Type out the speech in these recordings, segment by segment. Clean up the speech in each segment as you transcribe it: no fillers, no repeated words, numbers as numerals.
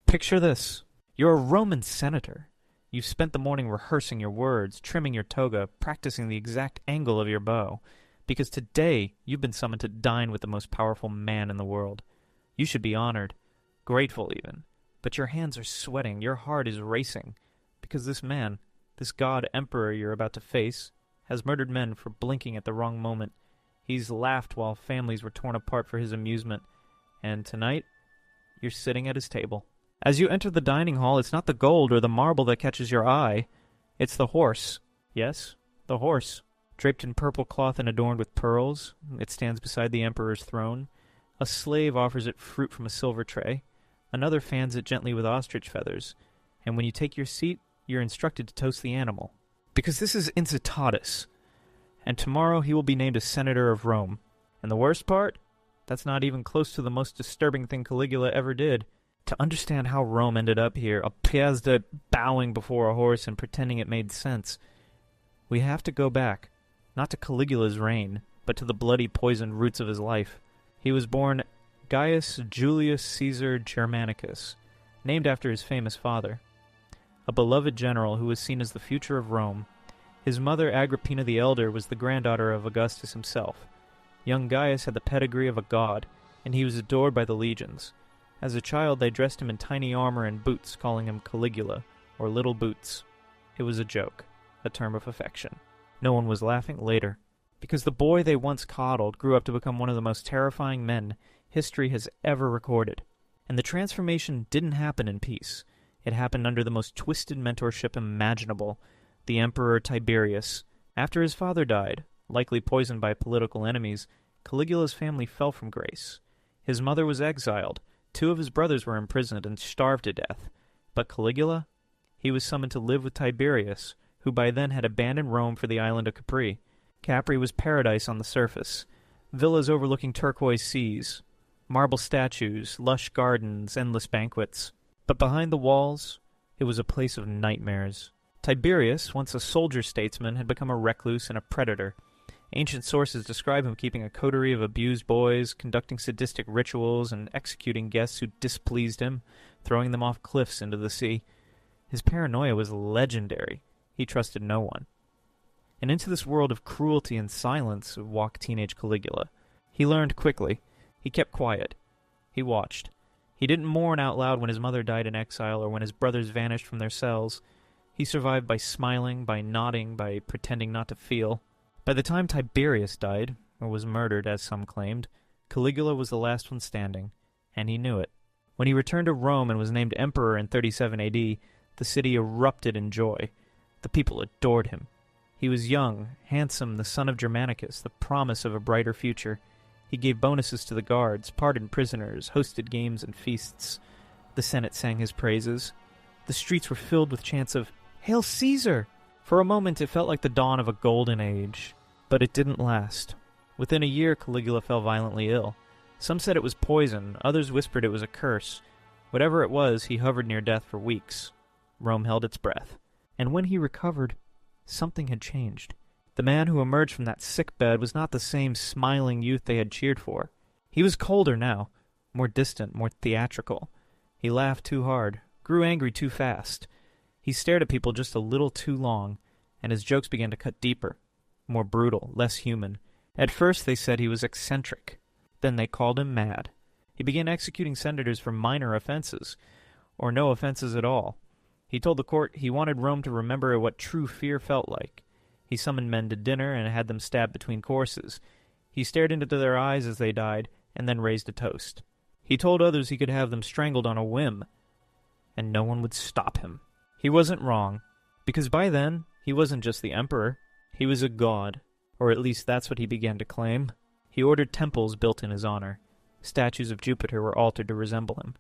Picture this. You're a Roman senator. You've spent the morning rehearsing your words, trimming your toga, practicing the exact angle of your bow, because today you've been summoned to dine with the most powerful man in the world. You should be honored, grateful even, but your hands are sweating, your heart is racing, because this man, this god emperor you're about to face, has murdered men for blinking at the wrong moment. He's laughed while families were torn apart for his amusement, and tonight, you're sitting at his table. As you enter the dining hall, it's not the gold or the marble that catches your eye. It's the horse. Yes, the horse. Draped in purple cloth and adorned with pearls, it stands beside the emperor's throne. A slave offers it fruit from a silver tray. Another fans it gently with ostrich feathers. And when you take your seat, you're instructed to toast the animal. Because this is Incitatus, and tomorrow he will be named a senator of Rome. And the worst part? That's not even close to the most disturbing thing Caligula ever did. To understand how Rome ended up here, a piazza bowing before a horse and pretending it made sense, we have to go back, not to Caligula's reign, but to the bloody poisoned roots of his life. He was born Gaius Julius Caesar Germanicus, named after his famous father, a beloved general who was seen as the future of Rome. His mother, Agrippina the Elder, was the granddaughter of Augustus himself. Young Gaius had the pedigree of a god, and he was adored by the legions. As a child, they dressed him in tiny armor and boots, calling him Caligula, or Little Boots. It was a joke, a term of affection. No one was laughing later, because the boy they once coddled grew up to become one of the most terrifying men history has ever recorded. And the transformation didn't happen in peace. It happened under the most twisted mentorship imaginable, the Emperor Tiberius. After his father died, likely poisoned by political enemies, Caligula's family fell from grace. His mother was exiled. 2 of his brothers were imprisoned and starved to death. But Caligula? He was summoned to live with Tiberius, who by then had abandoned Rome for the island of Capri. Capri was paradise on the surface. Villas overlooking turquoise seas, marble statues, lush gardens, endless banquets. But behind the walls, it was a place of nightmares. Tiberius, once a soldier statesman, had become a recluse and a predator. Ancient sources describe him keeping a coterie of abused boys, conducting sadistic rituals, and executing guests who displeased him, throwing them off cliffs into the sea. His paranoia was legendary. He trusted no one. And into this world of cruelty and silence walked teenage Caligula. He learned quickly. He kept quiet. He watched. He didn't mourn out loud when his mother died in exile or when his brothers vanished from their cells. He survived by smiling, by nodding, by pretending not to feel. By the time Tiberius died, or was murdered as some claimed, Caligula was the last one standing, and he knew it. When he returned to Rome and was named emperor in 37 AD, the city erupted in joy. The people adored him. He was young, handsome, the son of Germanicus, the promise of a brighter future. He gave bonuses to the guards, pardoned prisoners, hosted games and feasts. The Senate sang his praises. The streets were filled with chants of, "Hail Caesar!" For a moment it felt like the dawn of a golden age. But it didn't last. Within a year, Caligula fell violently ill. Some said it was poison, others whispered it was a curse. Whatever it was, he hovered near death for weeks. Rome held its breath. And when he recovered, something had changed. The man who emerged from that sickbed was not the same smiling youth they had cheered for. He was colder now, more distant, more theatrical. He laughed too hard, grew angry too fast. He stared at people just a little too long, and his jokes began to cut deeper, more brutal, less human. At first they said he was eccentric. Then they called him mad. He began executing senators for minor offenses, or no offenses at all. He told the court he wanted Rome to remember what true fear felt like. He summoned men to dinner and had them stabbed between courses. He stared into their eyes as they died, and then raised a toast. He told others he could have them strangled on a whim, and no one would stop him. He wasn't wrong, because by then, he wasn't just the emperor. He was a god, or at least that's what he began to claim. He ordered temples built in his honor. Statues of Jupiter were altered to resemble him.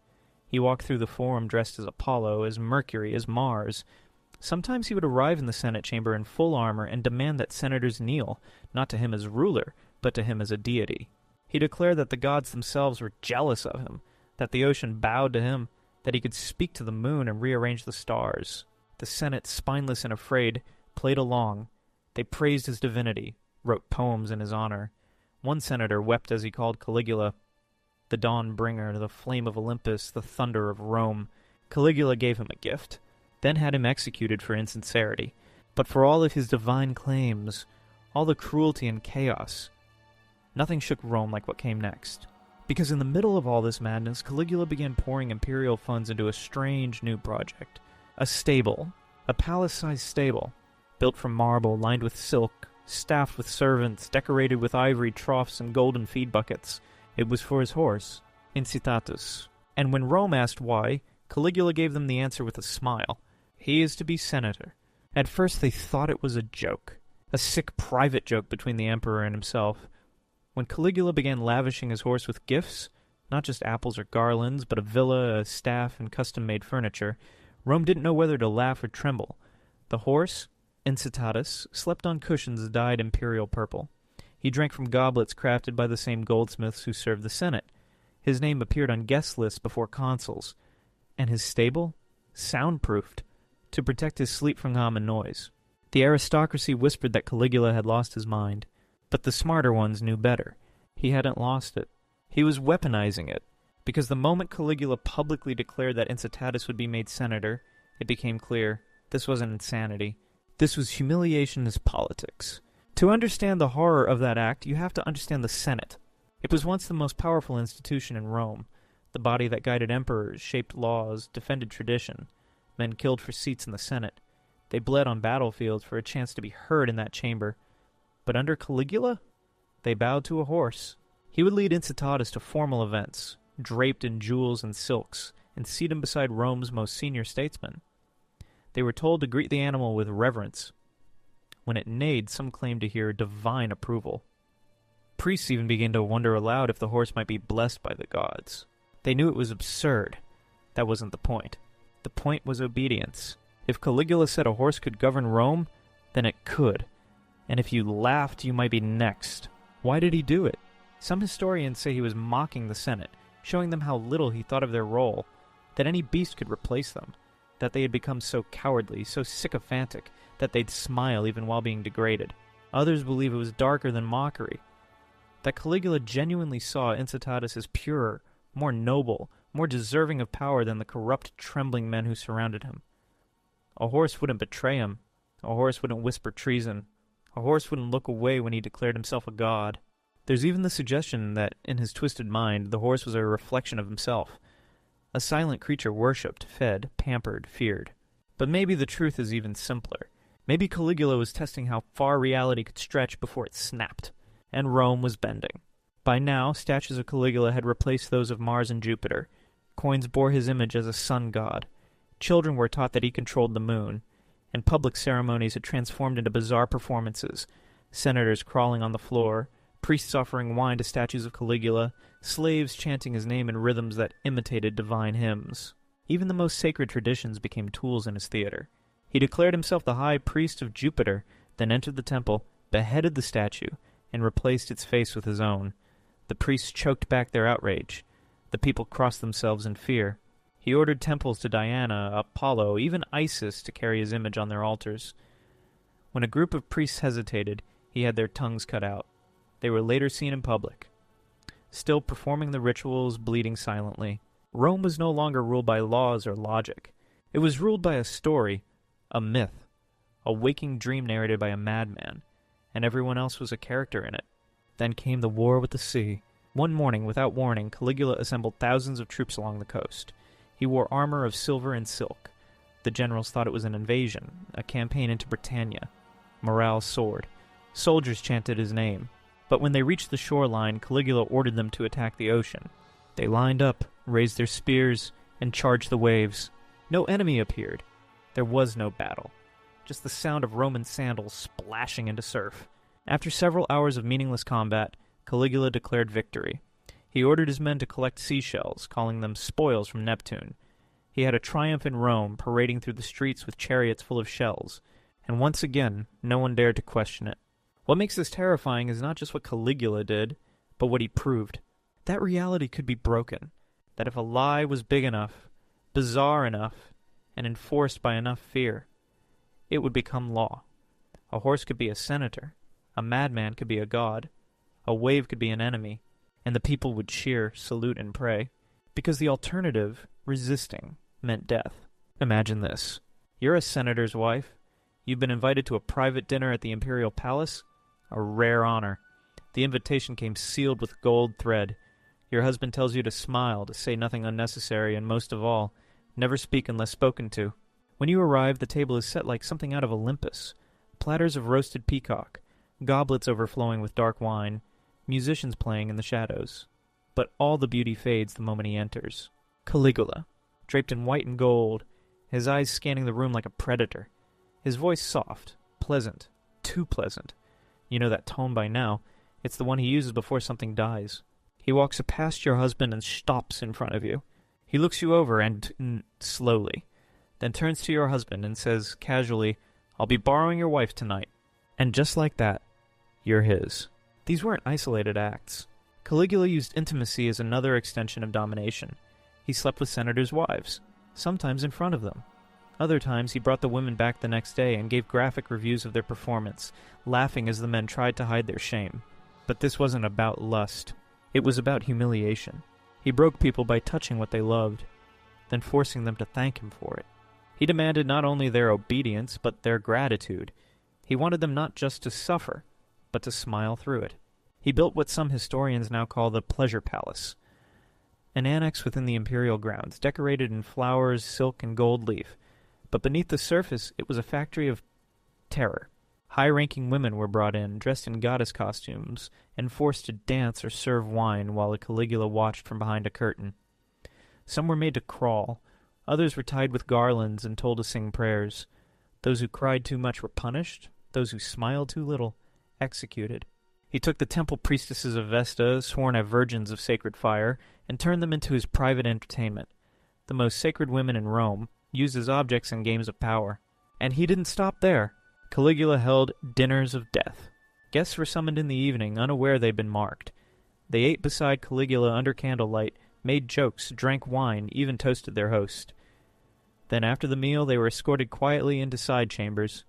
He walked through the forum dressed as Apollo, as Mercury, as Mars. Sometimes he would arrive in the Senate chamber in full armor and demand that senators kneel, not to him as ruler, but to him as a deity. He declared that the gods themselves were jealous of him, that the ocean bowed to him, that he could speak to the moon and rearrange the stars. The Senate, spineless and afraid, played along. They praised his divinity, wrote poems in his honor. One senator wept as he called Caligula the dawn bringer, the flame of Olympus, the thunder of Rome. Caligula gave him a gift, then had him executed for insincerity. But for all of his divine claims, all the cruelty and chaos, nothing shook Rome like what came next. Because in the middle of all this madness, Caligula began pouring imperial funds into a strange new project. A stable. A palace-sized stable. Built from marble, lined with silk, staffed with servants, decorated with ivory troughs and golden feed buckets. It was for his horse, Incitatus. And when Rome asked why, Caligula gave them the answer with a smile. He is to be senator. At first they thought it was a joke. A sick private joke between the emperor and himself. When Caligula began lavishing his horse with gifts, not just apples or garlands, but a villa, a staff, and custom-made furniture, Rome didn't know whether to laugh or tremble. The horse, Incitatus, slept on cushions dyed imperial purple. He drank from goblets crafted by the same goldsmiths who served the Senate. His name appeared on guest lists before consuls. And his stable? Soundproofed, to protect his sleep from common noise. The aristocracy whispered that Caligula had lost his mind. But the smarter ones knew better. He hadn't lost it. He was weaponizing it. Because the moment Caligula publicly declared that Incitatus would be made senator, it became clear this wasn't insanity. This was humiliation as politics. To understand the horror of that act, you have to understand the Senate. It was once the most powerful institution in Rome, the body that guided emperors, shaped laws, defended tradition. Men killed for seats in the Senate. They bled on battlefields for a chance to be heard in that chamber. But under Caligula, they bowed to a horse. He would lead Incitatus to formal events, draped in jewels and silks, and seat him beside Rome's most senior statesman. They were told to greet the animal with reverence. When it neighed, some claimed to hear divine approval. Priests even began to wonder aloud if the horse might be blessed by the gods. They knew it was absurd. That wasn't the point. The point was obedience. If Caligula said a horse could govern Rome, then it could. And if you laughed, you might be next. Why did he do it? Some historians say he was mocking the Senate, showing them how little he thought of their role, that any beast could replace them, that they had become so cowardly, so sycophantic, that they'd smile even while being degraded. Others believe it was darker than mockery, that Caligula genuinely saw Incitatus as purer, more noble, more deserving of power than the corrupt, trembling men who surrounded him. A horse wouldn't betray him. A horse wouldn't whisper treason. A horse wouldn't look away when he declared himself a god. There's even the suggestion that, in his twisted mind, the horse was a reflection of himself. A silent creature worshipped, fed, pampered, feared. But maybe the truth is even simpler. Maybe Caligula was testing how far reality could stretch before it snapped, and Rome was bending. By now, statues of Caligula had replaced those of Mars and Jupiter. Coins bore his image as a sun god. Children were taught that he controlled the moon, and public ceremonies had transformed into bizarre performances. Senators crawling on the floor, priests offering wine to statues of Caligula, slaves chanting his name in rhythms that imitated divine hymns. Even the most sacred traditions became tools in his theater. He declared himself the high priest of Jupiter, then entered the temple, beheaded the statue, and replaced its face with his own. The priests choked back their outrage. The people crossed themselves in fear. He ordered temples to Diana, Apollo, even Isis to carry his image on their altars. When a group of priests hesitated, he had their tongues cut out. They were later seen in public, still performing the rituals, bleeding silently. Rome was no longer ruled by laws or logic. It was ruled by a story, a myth, a waking dream narrated by a madman, and everyone else was a character in it. Then came the war with the sea. One morning, without warning, Caligula assembled thousands of troops along the coast. He wore armor of silver and silk. The generals thought it was an invasion, a campaign into Britannia. Morale soared. Soldiers chanted his name. But when they reached the shoreline, Caligula ordered them to attack the ocean. They lined up, raised their spears, and charged the waves. No enemy appeared. There was no battle. Just the sound of Roman sandals splashing into surf. After several hours of meaningless combat, Caligula declared victory. He ordered his men to collect seashells, calling them spoils from Neptune. He had a triumph in Rome, parading through the streets with chariots full of shells. And once again, no one dared to question it. What makes this terrifying is not just what Caligula did, but what he proved. That reality could be broken. That if a lie was big enough, bizarre enough, and enforced by enough fear, it would become law. A horse could be a senator. A madman could be a god. A wave could be an enemy. And the people would cheer, salute, and pray. Because the alternative, resisting, meant death. Imagine this. You're a senator's wife. You've been invited to a private dinner at the imperial palace. A rare honor. The invitation came sealed with gold thread. Your husband tells you to smile, to say nothing unnecessary, and most of all, never speak unless spoken to. When you arrive, the table is set like something out of Olympus. Platters of roasted peacock, goblets overflowing with dark wine, musicians playing in the shadows. But all the beauty fades the moment he enters. Caligula, draped in white and gold, his eyes scanning the room like a predator. His voice soft, pleasant, too pleasant. You know that tone by now. It's the one he uses before something dies. He walks past your husband and stops in front of you. He looks you over and, slowly, then turns to your husband and says casually, "I'll be borrowing your wife tonight." And just like that, you're his. These weren't isolated acts. Caligula used intimacy as another extension of domination. He slept with senators' wives, sometimes in front of them. Other times he brought the women back the next day and gave graphic reviews of their performance, laughing as the men tried to hide their shame. But this wasn't about lust. It was about humiliation. He broke people by touching what they loved, then forcing them to thank him for it. He demanded not only their obedience, but their gratitude. He wanted them not just to suffer, but to smile through it. He built what some historians now call the pleasure palace, an annex within the imperial grounds, decorated in flowers, silk, and gold leaf. But beneath the surface, it was a factory of terror. High-ranking women were brought in, dressed in goddess costumes, and forced to dance or serve wine while Caligula watched from behind a curtain. Some were made to crawl. Others were tied with garlands and told to sing prayers. Those who cried too much were punished. Those who smiled too little, executed. He took the temple priestesses of Vesta, sworn as virgins of sacred fire, and turned them into his private entertainment. The most sacred women in Rome, used as objects in games of power. And he didn't stop there. Caligula held dinners of death. Guests were summoned in the evening, unaware they'd been marked. They ate beside Caligula under candlelight, made jokes, drank wine, even toasted their host. Then after the meal they were escorted quietly into side chambers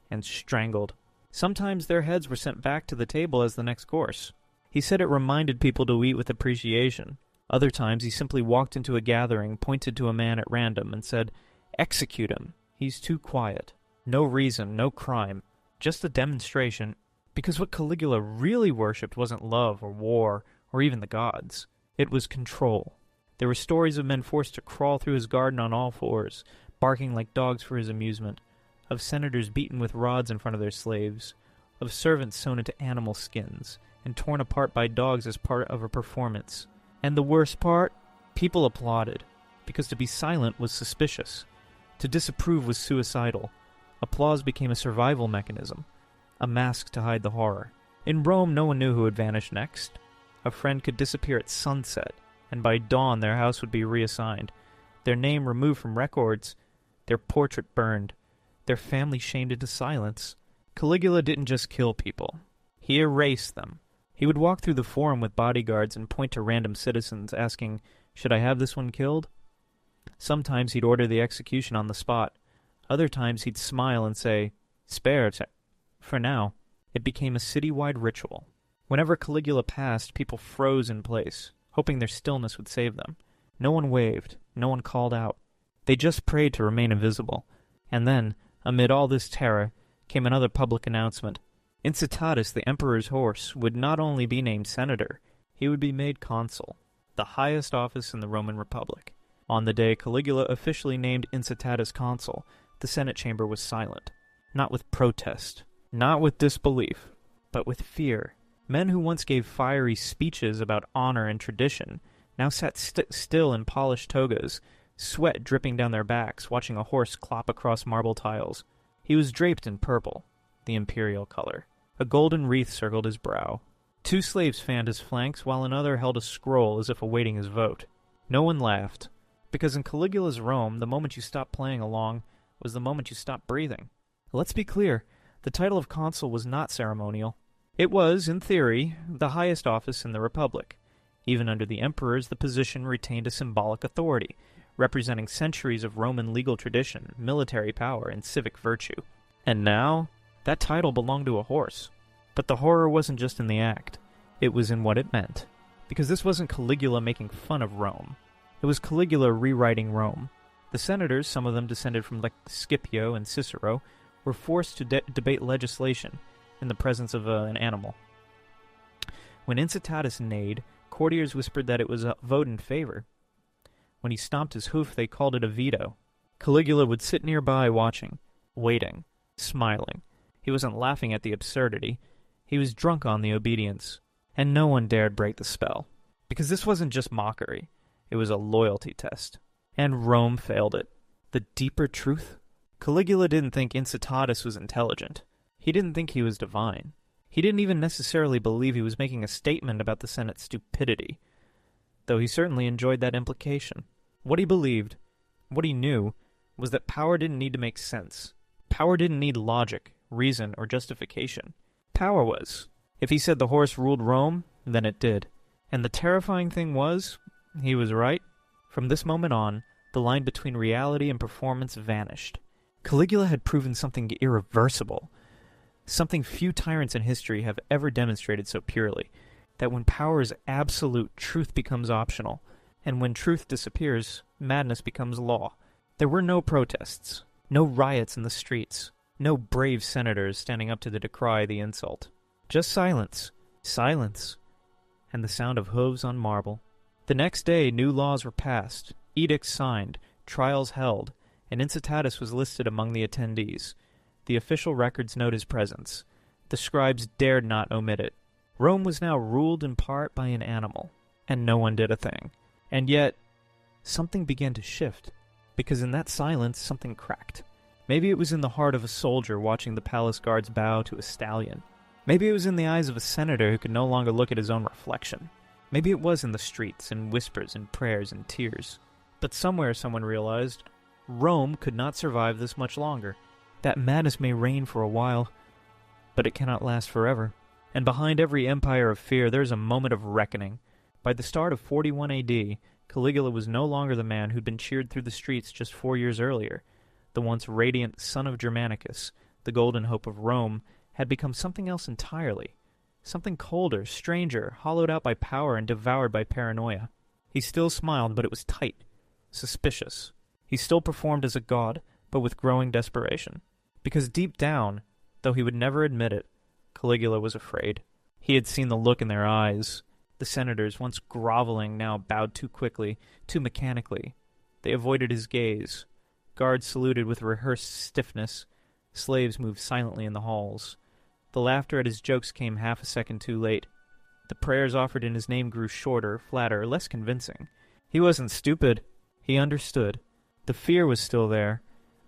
and strangled. Sometimes their heads were sent back to the table as the next course. He said it reminded people to eat with appreciation. Other times he simply walked into a gathering, pointed to a man at random, and said, "Execute him. He's too quiet." No reason, no crime, just a demonstration, because what Caligula really worshipped wasn't love or war or even the gods. It was control. There were stories of men forced to crawl through his garden on all fours, barking like dogs for his amusement, of senators beaten with rods in front of their slaves, of servants sewn into animal skins and torn apart by dogs as part of a performance. And the worst part? People applauded, because to be silent was suspicious. To disapprove was suicidal. Applause became a survival mechanism, a mask to hide the horror. In Rome, no one knew who would vanish next. A friend could disappear at sunset, and by dawn their house would be reassigned, their name removed from records, their portrait burned, their family shamed into silence. Caligula didn't just kill people. He erased them. He would walk through the forum with bodyguards and point to random citizens, asking, "Should I have this one killed?" Sometimes he'd order the execution on the spot. Other times he'd smile and say, "Spare for now." It became a city-wide ritual. Whenever Caligula passed, people froze in place, hoping their stillness would save them. No one waved, no one called out. They just prayed to remain invisible. And then, amid all this terror, came another public announcement. Incitatus, the emperor's horse, would not only be named senator, he would be made consul, the highest office in the Roman Republic. On the day Caligula officially named Incitatus consul, the Senate chamber was silent. Not with protest, not with disbelief, but with fear. Men who once gave fiery speeches about honor and tradition now sat still in polished togas, sweat dripping down their backs, watching a horse clop across marble tiles. He was draped in purple, the imperial color. A golden wreath circled his brow. 2 slaves fanned his flanks, while another held a scroll as if awaiting his vote. No one laughed, because in Caligula's Rome, the moment you stopped playing along was the moment you stopped breathing. Let's be clear, the title of consul was not ceremonial. It was, in theory, the highest office in the Republic. Even under the emperors, the position retained a symbolic authority, representing centuries of Roman legal tradition, military power, and civic virtue. And now, that title belonged to a horse. But the horror wasn't just in the act. It was in what it meant. Because this wasn't Caligula making fun of Rome. It was Caligula rewriting Rome. The senators, some of them descended from like Scipio and Cicero, were forced to debate legislation in the presence of an animal. When Incitatus neighed, courtiers whispered that it was a vote in favor. When he stomped his hoof, they called it a veto. Caligula would sit nearby watching, waiting, smiling. He wasn't laughing at the absurdity. He was drunk on the obedience. And no one dared break the spell. Because this wasn't just mockery. It was a loyalty test. And Rome failed it. The deeper truth? Caligula didn't think Incitatus was intelligent. He didn't think he was divine. He didn't even necessarily believe he was making a statement about the Senate's stupidity, though he certainly enjoyed that implication. What he believed, what he knew, was that power didn't need to make sense. Power didn't need logic, reason, or justification. Power was. If he said the horse ruled Rome, then it did. And the terrifying thing was, he was right. From this moment on, the line between reality and performance vanished. Caligula had proven something irreversible. Something few tyrants in history have ever demonstrated so purely, that when power is absolute, truth becomes optional, and when truth disappears, madness becomes law. There were no protests, no riots in the streets, no brave senators standing up to decry the insult. Just silence, silence, and the sound of hooves on marble. The next day, new laws were passed, edicts signed, trials held, and Incitatus was listed among the attendees. The official records note his presence. The scribes dared not omit it. Rome was now ruled in part by an animal, and no one did a thing. And yet, something began to shift, because in that silence something cracked. Maybe it was in the heart of a soldier watching the palace guards bow to a stallion. Maybe it was in the eyes of a senator who could no longer look at his own reflection. Maybe it was in the streets, in whispers, in prayers, and tears. But somewhere someone realized, Rome could not survive this much longer. That madness may reign for a while, but it cannot last forever. And behind every empire of fear, there is a moment of reckoning. By the start of 41 AD, Caligula was no longer the man who'd been cheered through the streets just 4 years earlier. The once radiant son of Germanicus, the golden hope of Rome, had become something else entirely. Something colder, stranger, hollowed out by power and devoured by paranoia. He still smiled, but it was tight, suspicious. He still performed as a god, but with growing desperation. Because deep down, though he would never admit it, Caligula was afraid. He had seen the look in their eyes. The senators, once groveling, now bowed too quickly, too mechanically. They avoided his gaze. Guards saluted with rehearsed stiffness. Slaves moved silently in the halls. The laughter at his jokes came half a second too late. The prayers offered in his name grew shorter, flatter, less convincing. He wasn't stupid. He understood. The fear was still there,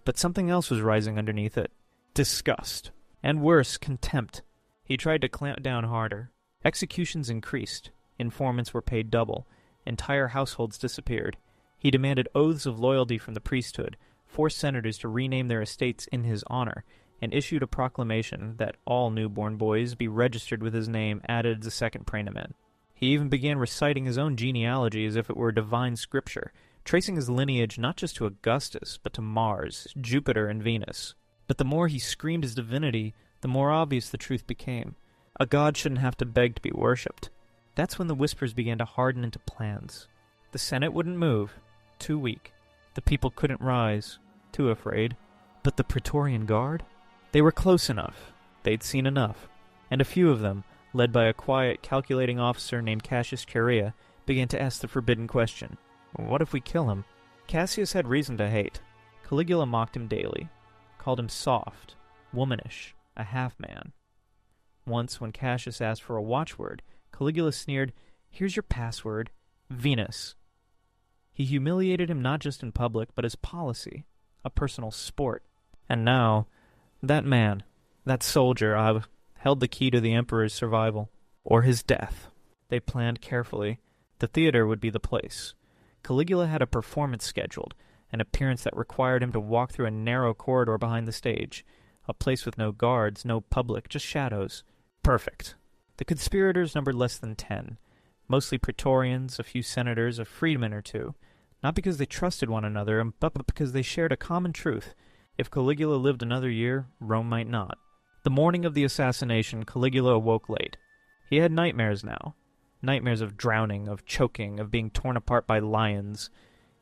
but something else was rising underneath it. Disgust. And worse, contempt. He tried to clamp down harder. Executions increased. Informants were paid double. Entire households disappeared. He demanded oaths of loyalty from the priesthood, forced senators to rename their estates in his honor, and issued a proclamation that all newborn boys be registered with his name added as a second praenomen. He even began reciting his own genealogy as if it were divine scripture, tracing his lineage not just to Augustus, but to Mars, Jupiter, and Venus. But the more he screamed his divinity, the more obvious the truth became. A god shouldn't have to beg to be worshipped. That's when the whispers began to harden into plans. The Senate wouldn't move. Too weak. The people couldn't rise. Too afraid. But the Praetorian Guard? They were close enough. They'd seen enough. And a few of them, led by a quiet, calculating officer named Cassius Chaerea, began to ask the forbidden question. What if we kill him? Cassius had reason to hate. Caligula mocked him daily. Called him soft, womanish, a half-man. Once, when Cassius asked for a watchword, Caligula sneered, "Here's your password, Venus." He humiliated him not just in public, but as policy, a personal sport. And now, that man, that soldier, held the key to the emperor's survival, or his death. They planned carefully. The theater would be the place. Caligula had a performance scheduled, an appearance that required him to walk through a narrow corridor behind the stage, a place with no guards, no public, just shadows. Perfect. The conspirators numbered less than 10, mostly Praetorians, a few senators, a freedman or two, not because they trusted one another, but because they shared a common truth. If Caligula lived another year, Rome might not. The morning of the assassination, Caligula awoke late. He had nightmares now. Nightmares of drowning, of choking, of being torn apart by lions.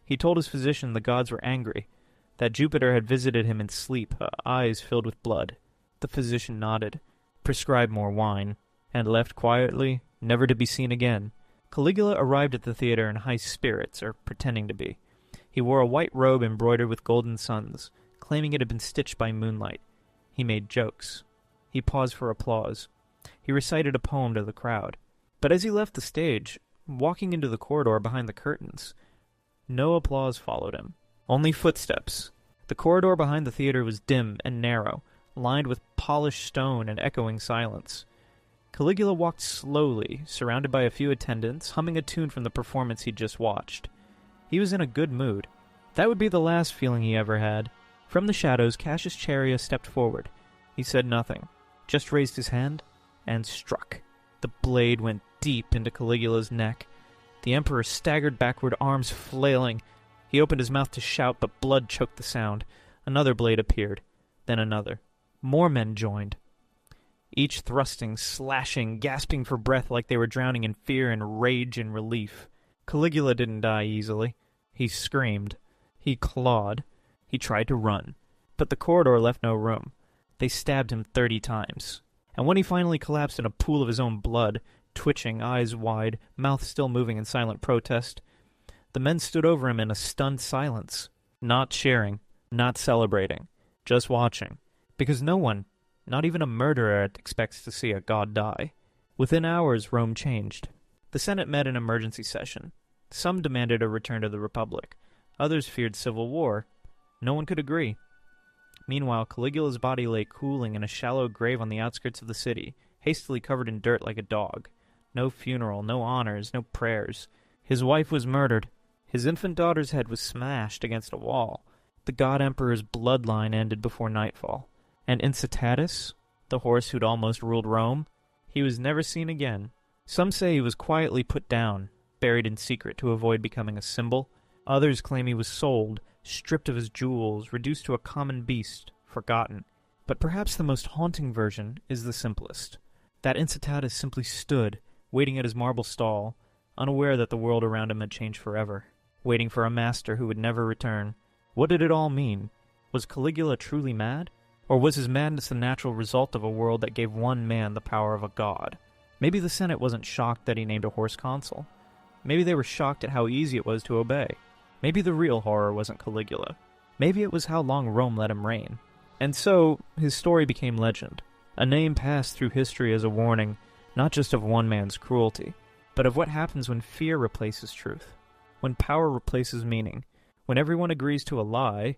He told his physician the gods were angry, that Jupiter had visited him in sleep, eyes filled with blood. The physician nodded, prescribed more wine, and left quietly, never to be seen again. Caligula arrived at the theater in high spirits, or pretending to be. He wore a white robe embroidered with golden suns, claiming it had been stitched by moonlight. He made jokes. He paused for applause. He recited a poem to the crowd. But as he left the stage, walking into the corridor behind the curtains, no applause followed him. Only footsteps. The corridor behind the theater was dim and narrow, lined with polished stone and echoing silence. Caligula walked slowly, surrounded by a few attendants, humming a tune from the performance he'd just watched. He was in a good mood. That would be the last feeling he ever had. From the shadows, Cassius Chaerea stepped forward. He said nothing, just raised his hand and struck. The blade went deep into Caligula's neck. The emperor staggered backward, arms flailing. He opened his mouth to shout, but blood choked the sound. Another blade appeared, then another. More men joined, each thrusting, slashing, gasping for breath like they were drowning in fear and rage and relief. Caligula didn't die easily. He screamed. He clawed. He tried to run. But the corridor left no room. They stabbed him 30 times. And when he finally collapsed in a pool of his own blood, twitching, eyes wide, mouth still moving in silent protest, the men stood over him in a stunned silence, not cheering, not celebrating, just watching. Because no one, not even a murderer, expects to see a god die. Within hours, Rome changed. The Senate met in emergency session. Some demanded a return to the Republic. Others feared civil war. No one could agree. Meanwhile, Caligula's body lay cooling in a shallow grave on the outskirts of the city, hastily covered in dirt like a dog. No funeral, no honors, no prayers. His wife was murdered. His infant daughter's head was smashed against a wall. The god emperor's bloodline ended before nightfall. And Incitatus, the horse who'd almost ruled Rome, he was never seen again. Some say he was quietly put down, buried in secret to avoid becoming a symbol. Others claim he was sold, stripped of his jewels, reduced to a common beast, forgotten. But perhaps the most haunting version is the simplest. That Incitatus simply stood, waiting at his marble stall, unaware that the world around him had changed forever, waiting for a master who would never return. What did it all mean? Was Caligula truly mad? Or was his madness the natural result of a world that gave one man the power of a god? Maybe the Senate wasn't shocked that he named a horse consul. Maybe they were shocked at how easy it was to obey. Maybe the real horror wasn't Caligula. Maybe it was how long Rome let him reign. And so, his story became legend. A name passed through history as a warning, not just of one man's cruelty, but of what happens when fear replaces truth, when power replaces meaning, when everyone agrees to a lie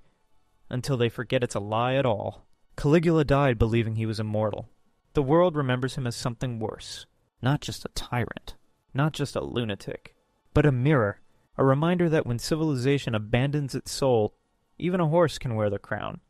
until they forget it's a lie at all. Caligula died believing he was immortal. The world remembers him as something worse. Not just a tyrant. Not just a lunatic. But a mirror. A reminder that when civilization abandons its soul, even a horse can wear the crown.